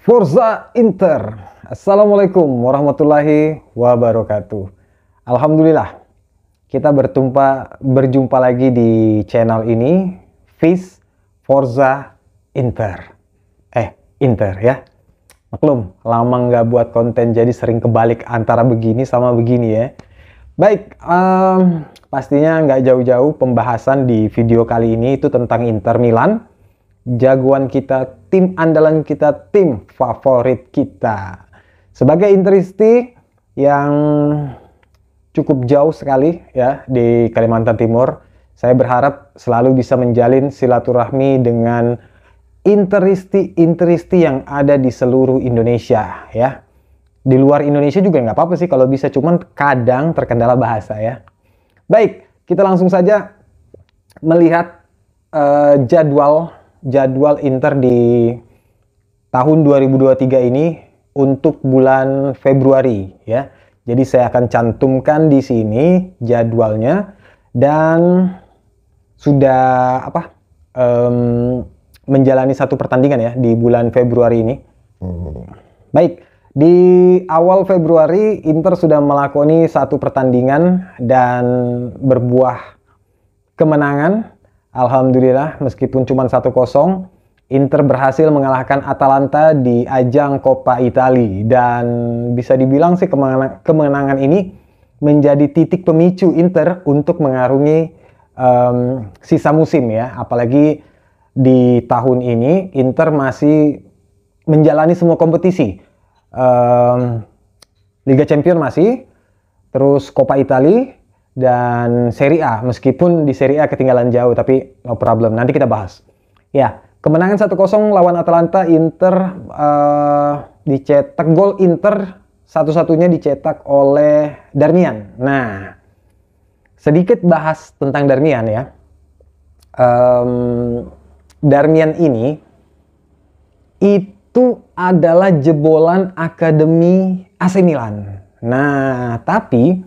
Forza Inter. Assalamualaikum warahmatullahi wabarakatuh. Alhamdulillah, kita berjumpa lagi di channel ini, FIS Forza Inter. Inter ya. Maklum, lama nggak buat konten jadi sering kebalik antara begini sama begini ya. Baik, pastinya nggak jauh-jauh pembahasan di video kali ini itu tentang Inter Milan. Jagoan kita, tim andalan kita, tim favorit kita. Sebagai Interisti yang cukup jauh sekali ya di Kalimantan Timur, saya berharap selalu bisa menjalin silaturahmi dengan Interisti yang ada di seluruh Indonesia ya. Di luar Indonesia juga nggak apa-apa sih kalau bisa, cuman kadang terkendala bahasa ya. Baik, kita langsung saja melihat jadwal Inter di tahun 2023 ini untuk bulan Februari ya. Jadi saya akan cantumkan di sini jadwalnya dan sudah menjalani satu pertandingan ya di bulan Februari ini. Baik, di awal Februari Inter sudah melakoni satu pertandingan dan berbuah kemenangan. Alhamdulillah, meskipun cuma 1-0, Inter berhasil mengalahkan Atalanta di ajang Coppa Italia. Dan bisa dibilang sih kemenangan ini menjadi titik pemicu Inter untuk mengarungi sisa musim ya. Apalagi di tahun ini Inter masih menjalani semua kompetisi. Liga Champions masih, terus Coppa Italia, dan Serie A, meskipun di Serie A ketinggalan jauh, tapi no problem, nanti kita bahas. Ya, kemenangan 1-0 lawan Atalanta. Inter dicetak gol Inter satu-satunya dicetak oleh Darmian. Nah, sedikit bahas tentang Darmian ya. Darmian ini itu adalah jebolan akademi AC Milan. Nah, tapi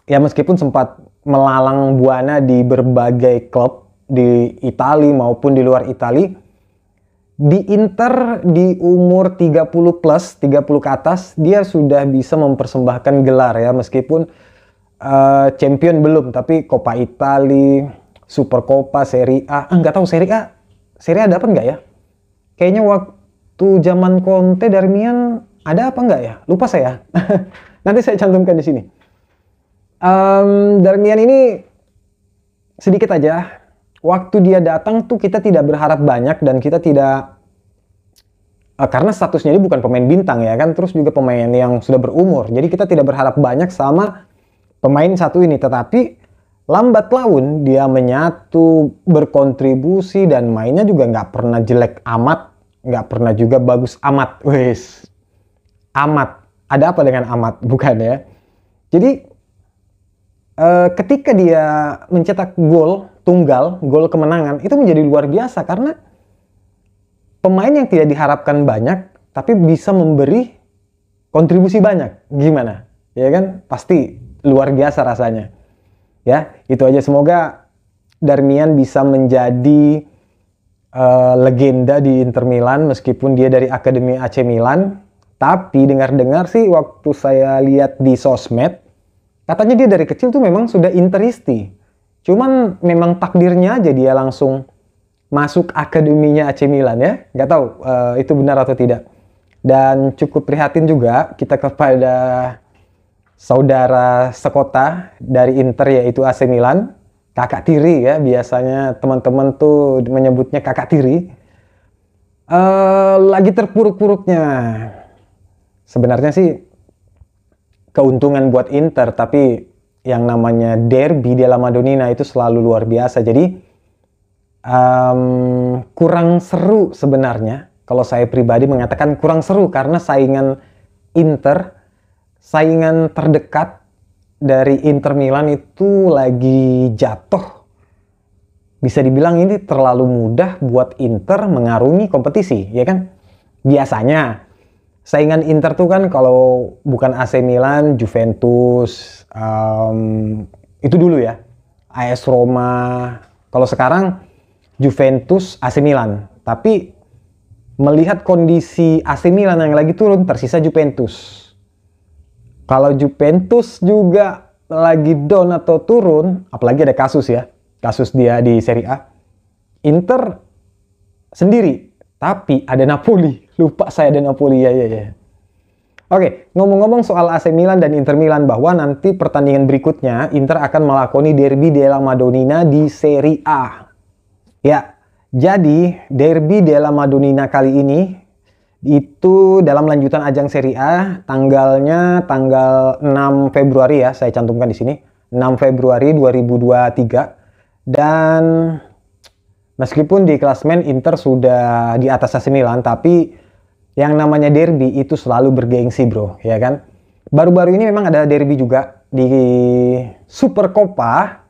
ya meskipun sempat melalang buana di berbagai klub di Italia maupun di luar Italia, di Inter di umur 30 plus, 30 ke atas, dia sudah bisa mempersembahkan gelar ya, meskipun champion belum, tapi Coppa Italia, Supercoppa, Serie A, nggak tahu Serie A dapat nggak ya? Kayaknya waktu zaman Conte, Darmian ada apa nggak ya? Lupa saya. Nanti saya cantumkan di sini. Darmian ini sedikit aja. Waktu dia datang tuh kita tidak berharap banyak dan kita tidak karena statusnya ini bukan pemain bintang ya kan, terus juga pemain yang sudah berumur. Jadi kita tidak berharap banyak sama pemain satu ini. Tetapi lambat laun dia menyatu, berkontribusi dan mainnya juga nggak pernah jelek amat, nggak pernah juga bagus amat. Wes, amat. Ada apa dengan amat? Bukan ya. Jadi ketika dia mencetak gol tunggal, gol kemenangan, itu menjadi luar biasa karena pemain yang tidak diharapkan banyak tapi bisa memberi kontribusi banyak. Gimana? Ya kan? Pasti luar biasa rasanya. Ya, itu aja. Semoga Darmian bisa menjadi legenda di Inter Milan meskipun dia dari Akademi AC Milan. Tapi dengar-dengar sih waktu saya lihat di sosmed, katanya dia dari kecil tuh memang sudah Interisti. Cuman memang takdirnya aja dia langsung masuk akademinya AC Milan ya. Nggak tahu itu benar atau tidak. Dan cukup prihatin juga kita kepada saudara sekota dari Inter yaitu AC Milan. Kakak tiri ya, biasanya teman-teman tuh menyebutnya kakak tiri. Lagi terpuruk-puruknya. Sebenarnya sih keuntungan buat Inter, tapi yang namanya derby della Madonnina itu selalu luar biasa. Jadi kurang seru sebenarnya. Kalau saya pribadi mengatakan kurang seru karena saingan Inter, saingan terdekat dari Inter Milan itu lagi jatuh. Bisa dibilang ini terlalu mudah buat Inter mengarungi kompetisi, ya kan? Biasanya saingan Inter tuh kan kalau bukan AC Milan, Juventus, itu dulu ya, AS Roma. Kalau sekarang Juventus, AC Milan. Tapi melihat kondisi AC Milan yang lagi turun, tersisa Juventus. Kalau Juventus juga lagi down atau turun, apalagi ada kasus dia di Serie A. Inter sendiri, tapi ada Napoli. Lupa saya ada Napoli, ya. Oke, ngomong-ngomong soal AC Milan dan Inter Milan, bahwa nanti pertandingan berikutnya Inter akan melakoni Derby della Madonnina di Serie A. Ya, jadi Derby della Madonnina kali ini itu dalam lanjutan ajang Serie A, tanggalnya tanggal 6 Februari ya, saya cantumkan di sini, 6 Februari 2023. Dan meskipun di klasemen Inter sudah di atas AC Milan, tapi yang namanya derby itu selalu bergengsi, bro, ya kan? Baru-baru ini memang ada derby juga di Supercoppa.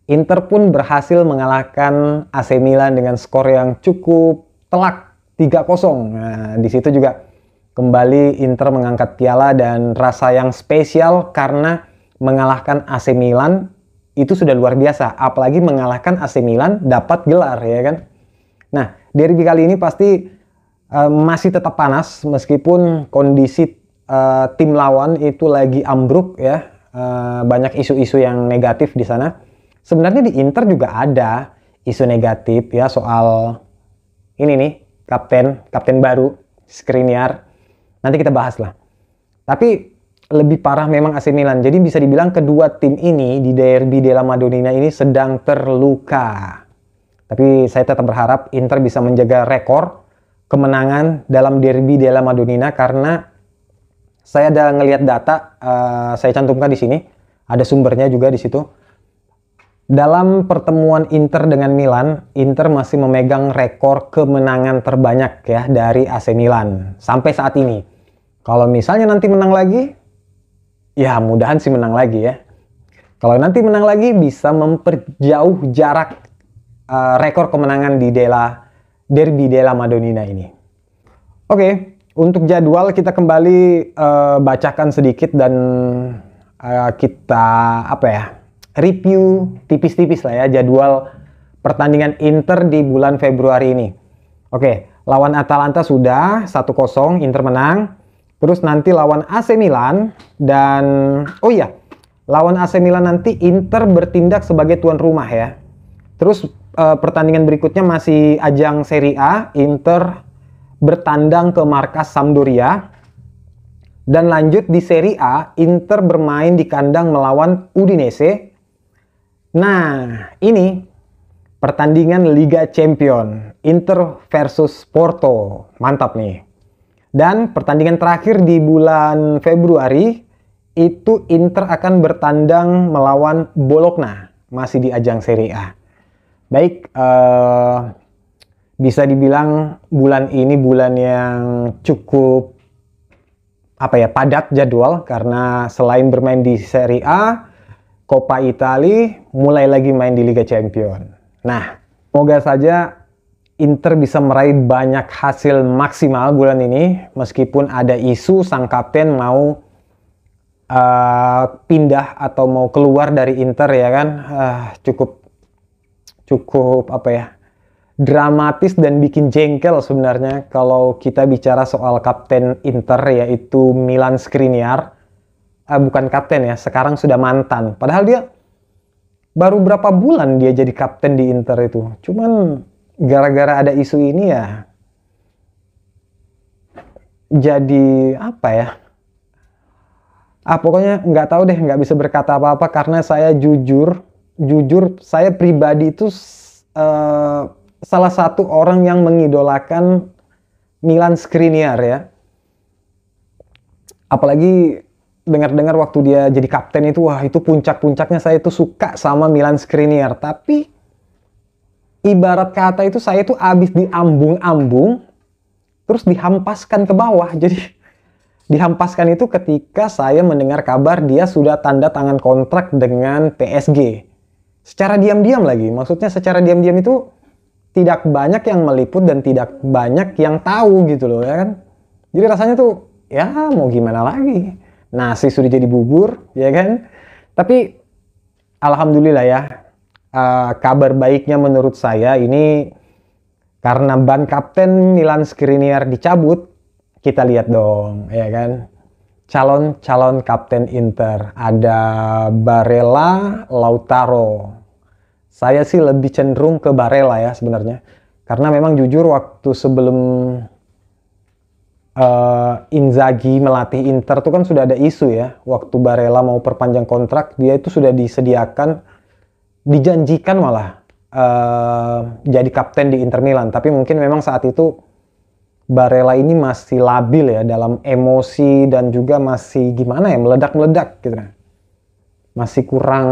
Inter pun berhasil mengalahkan AC Milan dengan skor yang cukup telak, 3-0. Nah, di situ juga kembali Inter mengangkat piala dan rasa yang spesial karena mengalahkan AC Milan itu sudah luar biasa. Apalagi mengalahkan AC Milan dapat gelar, ya kan? Nah, derby kali ini pasti masih tetap panas meskipun kondisi tim lawan itu lagi ambruk ya. Banyak isu-isu yang negatif di sana. Sebenarnya di Inter juga ada isu negatif ya soal ini nih, kapten baru Skriniar. Nanti kita bahas lah. Tapi lebih parah memang AC Milan. Jadi bisa dibilang kedua tim ini di Derby della Madonnina ini sedang terluka. Tapi saya tetap berharap Inter bisa menjaga rekor kemenangan dalam Derby della Madonnina, karena saya ada ngelihat data, saya cantumkan di sini, ada sumbernya juga di situ. Dalam pertemuan Inter dengan Milan, Inter masih memegang rekor kemenangan terbanyak ya dari AC Milan sampai saat ini. Kalau misalnya nanti menang lagi, ya mudahan sih menang lagi ya. Kalau nanti menang lagi bisa memperjauh jarak rekor kemenangan di Derby della Madonnina ini. Oke, untuk jadwal kita kembali bacakan sedikit dan kita review tipis-tipis lah ya jadwal pertandingan Inter di bulan Februari ini. Oke, lawan Atalanta sudah 1-0, Inter menang. Terus nanti lawan AC Milan dan lawan AC Milan nanti Inter bertindak sebagai tuan rumah ya. Terus pertandingan berikutnya masih ajang Serie A, Inter bertandang ke markas Sampdoria. Dan lanjut di Serie A, Inter bermain di kandang melawan Udinese. Nah, ini pertandingan Liga Champion, Inter versus Porto. Mantap nih. Dan pertandingan terakhir di bulan Februari, itu Inter akan bertandang melawan Bologna, masih di ajang Serie A. Baik, bisa dibilang bulan ini bulan yang cukup padat jadwal, karena selain bermain di Serie A, Coppa Italia, mulai lagi main di Liga Champion. Nah, semoga saja Inter bisa meraih banyak hasil maksimal bulan ini, meskipun ada isu sang kapten mau pindah atau mau keluar dari Inter ya kan. Cukup dramatis dan bikin jengkel sebenarnya kalau kita bicara soal kapten Inter, yaitu Milan Skriniar. Bukan kapten ya, sekarang sudah mantan. Padahal dia baru berapa bulan dia jadi kapten di Inter itu. Cuman gara-gara ada isu ini ya jadi pokoknya nggak tahu deh, nggak bisa berkata apa-apa, karena saya jujur saya pribadi itu salah satu orang yang mengidolakan Milan Skriniar ya. Apalagi dengar-dengar waktu dia jadi kapten itu, wah itu puncak-puncaknya saya itu suka sama Milan Skriniar. Tapi ibarat kata itu saya itu abis diambung-ambung terus dihampaskan ke bawah. Jadi dihampaskan itu ketika saya mendengar kabar dia sudah tanda tangan kontrak dengan PSG. Secara diam-diam lagi, maksudnya secara diam-diam itu tidak banyak yang meliput dan tidak banyak yang tahu gitu loh ya kan. Jadi rasanya tuh ya mau gimana lagi, nasi sudah jadi bubur ya kan. Tapi alhamdulillah ya, kabar baiknya menurut saya ini Karena ban kapten Milan Skriniar dicabut, kita lihat dong, ya kan? Calon-calon kapten Inter. Ada Barella, Lautaro. Saya sih lebih cenderung ke Barella ya sebenarnya. Karena memang jujur waktu sebelum Inzaghi melatih Inter tuh kan sudah ada isu ya. Waktu Barella mau perpanjang kontrak, dia itu sudah disediakan, dijanjikan malah jadi kapten di Inter Milan. Tapi mungkin memang saat itu Barella ini masih labil ya dalam emosi dan juga masih gimana ya, meledak-meledak gitu kan. Masih kurang,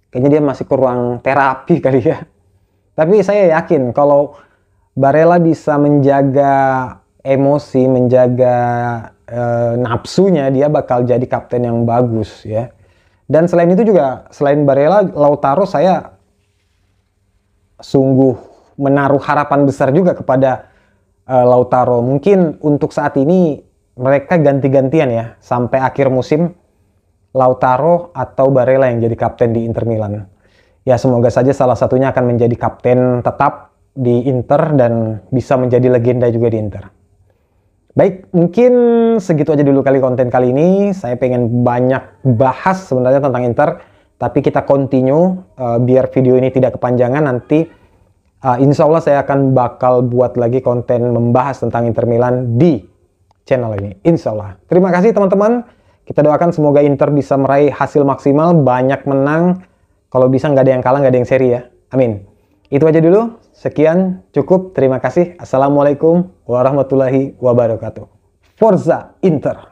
kayaknya dia masih kurang terapi kali ya. Tapi saya yakin kalau Barella bisa menjaga emosi, menjaga nafsunya, dia bakal jadi kapten yang bagus ya. Dan selain itu juga, selain Barella, Lautaro saya sungguh menaruh harapan besar juga kepada Lautaro. Mungkin untuk saat ini mereka ganti-gantian ya, sampai akhir musim Lautaro atau Barella yang jadi kapten di Inter Milan. Ya semoga saja salah satunya akan menjadi kapten tetap di Inter dan bisa menjadi legenda juga di Inter. Baik, mungkin segitu aja dulu kali konten kali ini. Saya pengen banyak bahas sebenarnya tentang Inter, tapi kita continue biar video ini tidak kepanjangan. Nanti insya Allah saya akan bakal buat lagi konten membahas tentang Inter Milan di channel ini. Insya Allah. Terima kasih teman-teman. Kita doakan semoga Inter bisa meraih hasil maksimal, banyak menang. Kalau bisa nggak ada yang kalah, nggak ada yang seri ya. Amin. Itu aja dulu. Sekian, cukup. Terima kasih. Assalamualaikum warahmatullahi wabarakatuh. Forza Inter!